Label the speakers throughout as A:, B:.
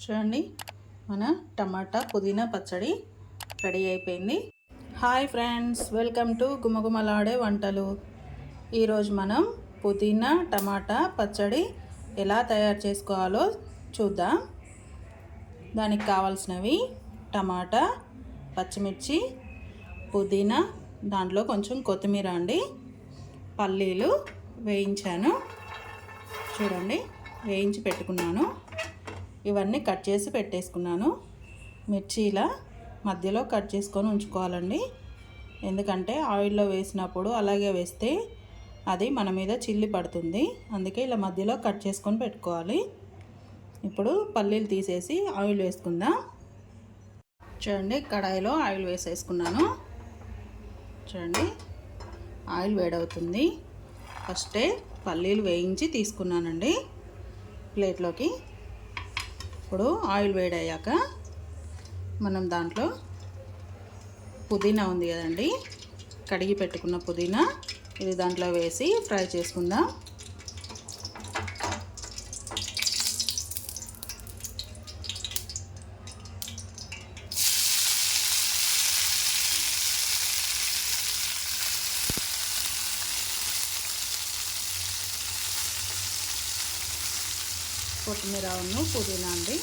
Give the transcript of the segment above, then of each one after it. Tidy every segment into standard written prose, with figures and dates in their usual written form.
A: చూడండి, మన టమాటా పుదీనా పచ్చడి రెడీ అయిపోయింది. హాయ్ ఫ్రెండ్స్, వెల్కమ్ టు గుమగుమలాడే వంటలు. ఈరోజు మనం పుదీనా టమాటా పచ్చడి ఎలా తయారు చేసుకోవాలో చూద్దాం. దానికి కావాల్సినవి టమాటా, పచ్చిమిర్చి, పుదీనా, దాంట్లో కొంచెం కొత్తిమీర అండి, పల్లీలు వేయించాను. చూడండి, వేయించి పెట్టుకున్నాను. ఇవన్నీ కట్ చేసి పెట్టేసుకున్నాను. మిర్చి ఇలా మధ్యలో కట్ చేసుకొని ఉంచుకోవాలండి, ఎందుకంటే ఆయిల్లో వేసినప్పుడు అలాగే వేస్తే అది మన మీద చిల్లి పడుతుంది. అందుకే ఇలా మధ్యలో కట్ చేసుకొని పెట్టుకోవాలి. ఇప్పుడు పల్లీలు తీసేసి ఆయిల్ వేసుకుందాం. చూడండి, కడాయిలో ఆయిల్ వేసేసుకున్నాను. చూడండి, ఆయిల్ వేడవుతుంది. ఫస్టే పల్లీలు వేయించి తీసుకున్నానండి ప్లేట్లోకి. ఇప్పుడు ఆయిల్ వేడయ్యాక మనం దాంట్లో పుదీనా ఉంది కదండి, కడిగి పెట్టుకున్న పుదీనా, ఇది దాంట్లో వేసి ఫ్రై చేసుకుందాం. కొత్తిమీర పుదీనా అండి,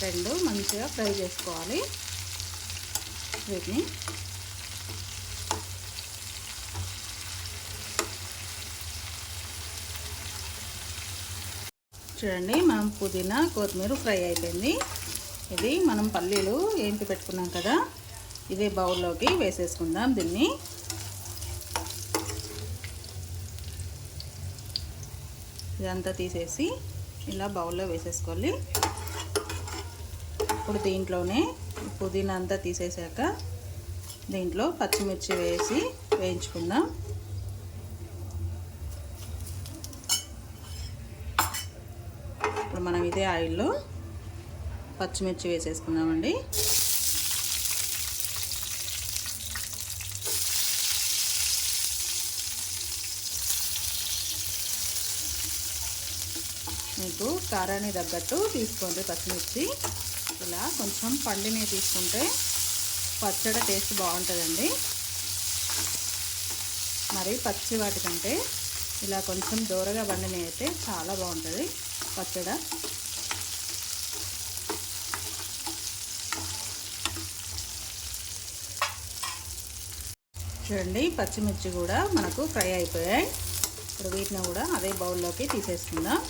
A: రెండు మంచిగా ఫ్రై చేసుకోవాలి. వీటిని చూడండి, మనం పుదీనా కొత్తిమీర ఫ్రై అయిపోయింది. ఇది మనం పల్లీలు ఏంటి పెట్టుకున్నాం కదా, ఇదే బౌల్లోకి వేసేసుకుందాం. దీన్ని ఇదంతా తీసేసి ఇలా బౌల్లో వేసేసుకోవాలి. ఇప్పుడు దీంట్లోనే పుదీనా అంతా తీసేసాక దీంట్లో పచ్చిమిర్చి వేసి వేయించుకుందాం. ఇప్పుడు మనం ఇదే ఆయిల్లో పచ్చిమిర్చి వేసేసుకుందామండి. మీకు కారాన్ని తగ్గట్టు తీసుకోండి పచ్చిమిర్చి. ఇలా కొంచెం పండినవి తీసుకుంటే పచ్చడి టేస్ట్ బాగుంటుందండి. మరి పచ్చి వాటికంటే ఇలా కొంచెం దూరగా పండినవి అయితే చాలా బాగుంటుంది పచ్చడి. చూడండి, పచ్చిమిర్చి కూడా మనకు ఫ్రై అయిపోయాయి. ఇప్పుడు వీటిని కూడా అదే బౌల్లోకి తీసేసుకుందాం.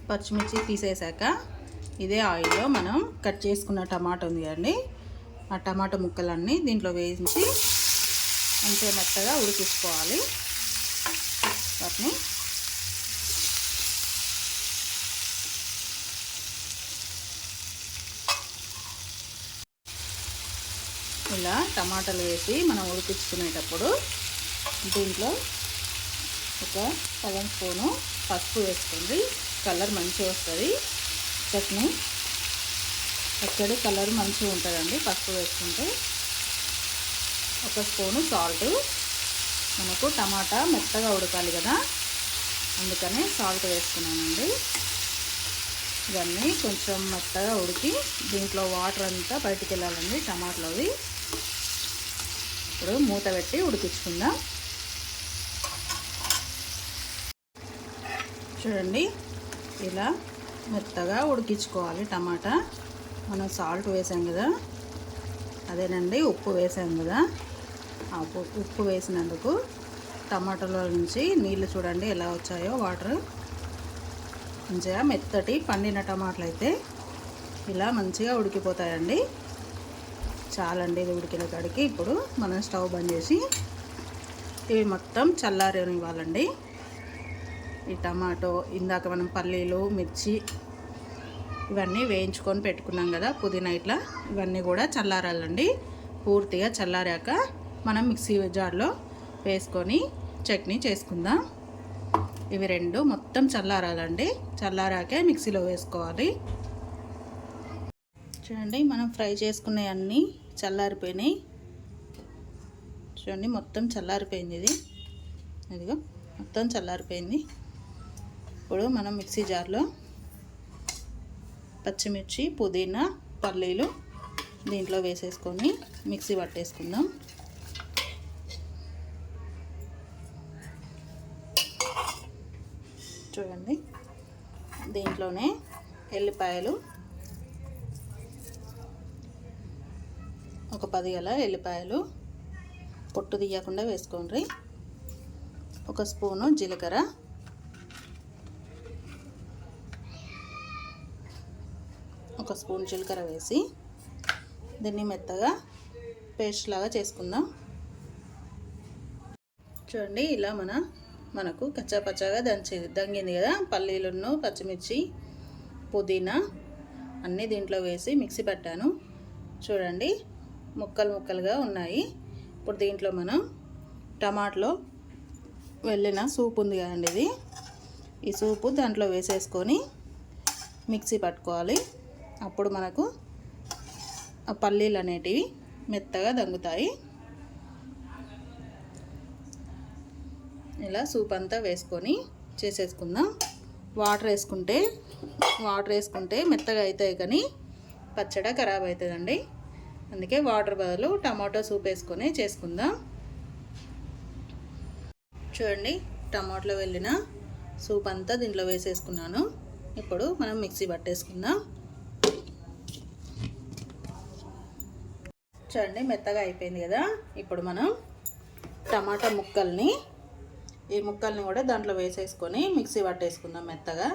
A: పచ్చిమిర్చి తీసేసాక ఇదే ఆయిల్లో మనం కట్ చేసుకున్న టమాటా ఉంది కదండి, ఆ టమాటా ముక్కలన్నీ దీంట్లో వేయించి మంచిగా మెత్తగా ఉడికించుకోవాలి. వాటిని ఇలా టమాటాలు వేసి మనం ఉడికించుకునేటప్పుడు దీంట్లో ఒక సగం స్పూను పసుపు వేసుకోండి. కలర్ మంచిగా వస్తుంది. పచ్చడి కలర్ మంచిగా ఉంటుందండి పసుపు వేసుకుంటే. ఒక స్పూను సాల్ట్, మనకు టమాటా మెత్తగా ఉడకాలి కదా, అందుకనే సాల్ట్ వేసుకున్నానండి. ఇవన్నీ కొంచెం మెత్తగా ఉడికి దీంట్లో వాటర్ అంతా బయటికి వెళ్ళాలండి టమాటాలోవి. ఇప్పుడు మూత పెట్టి ఉడికించుకుందాం. చూడండి, ఇలా మెత్తగా ఉడికించుకోవాలి టమాటా. మనం సాల్ట్ వేసాం కదా, అదేనండి ఉప్పు వేసాం కదా, ఆ ఉప్పు వేసినందుకు టమాటాలో నుంచి నీళ్ళు చూడండి ఎలా వచ్చాయో, వాటర్. మంచిగా మెత్తటి పండిన టమాటాలు అయితే ఇలా మంచిగా ఉడికిపోతాయండి. చాలండి ఇది ఉడికిన కాడికి. ఇప్పుడు మనం స్టవ్ బంద్ చేసి ఇవి మొత్తం చల్లారనివ్వాలండి. ఈ టమాటో, ఇందాక మనం పల్లీలు, మిర్చి ఇవన్నీ వేయించుకొని పెట్టుకున్నాం కదా, పుదీనా ఇట్లా, ఇవన్నీ కూడా చల్లారాలండి. పూర్తిగా చల్లారాక మనం మిక్సీ జార్లో వేసుకొని చట్నీ చేసుకుందాం. ఇవి రెండు మొత్తం చల్లారాలండి, చల్లారాకే మిక్సీలో వేసుకోవాలి. చూడండి, మనం ఫ్రై చేసుకునే అన్నీ చల్లారిపోయినాయి. చూడండి మొత్తం చల్లారిపోయింది ఇది. ఇదిగో మొత్తం చల్లారిపోయింది. ఇప్పుడు మనం మిక్సీ జార్లో పచ్చిమిర్చి, పుదీనా, పల్లీలు దీంట్లో వేసేసుకొని మిక్సీ పట్టేసుకుందాం. చూడండి దీంట్లోనే ఎల్లిపాయలు ఒక 10 గల ఎల్లిపాయలు పొట్టు తీయకుండా వేసుకోండి. ఒక స్పూను జీలకర్ర, ఒక స్పూన్ జీలకర్ర వేసి దీన్ని మెత్తగా పేస్ట్ లాగా చేసుకుందాం. చూడండి ఇలా మనకు కచ్చాపచ్చాగా దంగింది కదా. పల్లీలను, పచ్చిమిర్చి, పుదీనా అన్నీ దీంట్లో వేసి మిక్సీ పట్టాను. చూడండి ముక్కలు ముక్కలుగా ఉన్నాయి. ఇప్పుడు దీంట్లో మనం టమాటాలో వెళ్ళిన సూప్ ఉంది కదండి, ఈ సూపు దాంట్లో వేసేసుకొని మిక్సీ పట్టుకోవాలి. అప్పుడు మనకు ఆ పల్లీలు అనేటివి మెత్తగా దంగుతాయి. ఇలా సూప్ అంతా వేసుకొని చేసేసుకుందాం. వాటర్ వేసుకుంటే మెత్తగా అవుతాయి కానీ పచ్చడి ఖరాబ్ అవుతుందండి. అందుకే వాటర్ బదులు టమాటో సూప్ వేసుకొని చేసుకుందాం. చూడండి టమాటాలో వెళ్ళిన సూప్ అంతా దీంట్లో వేసేసుకున్నాను. ఇప్పుడు మనం మిక్సీ పట్టేసుకుందాం. చూడండి మెత్తగా అయిపోయింది కదా. ఇప్పుడు మనం టమాటా ముక్కల్ని కూడా దాంట్లో వేసేసుకొని మిక్సీ పట్టేసుకుందాం మెత్తగా.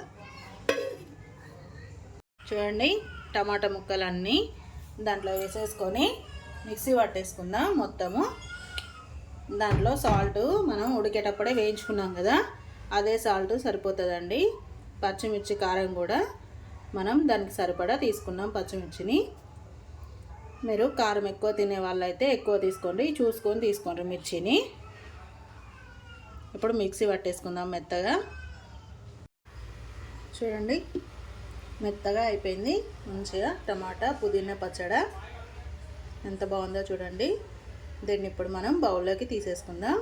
A: చూడండి టమాటా ముక్కలన్నీ దాంట్లో వేసేసుకొని మిక్సీ పట్టేసుకుందాం మొత్తము. దాంట్లో సాల్ట్ మనం ఉడికేటప్పుడే వేయించుకున్నాం కదా, అదే సాల్ట్ సరిపోతుందండి. పచ్చిమిర్చి కారం కూడా మనం దానికి సరిపడా తీసుకున్నాం పచ్చిమిర్చిని. మీరు కారం ఎక్కువ తినే వాళ్ళైతే ఎక్కువ తీసుకోండి, చూసుకొని తీసుకోండి మిర్చిని. ఇప్పుడు మిక్సీ పట్టేసుకుందాం మెత్తగా. చూడండి మెత్తగా అయిపోయింది మంచిగా. టమాటా పుదీనా పచ్చడి ఎంత బాగుందో చూడండి. దీన్ని ఇప్పుడు మనం బౌల్లోకి తీసేసుకుందాం.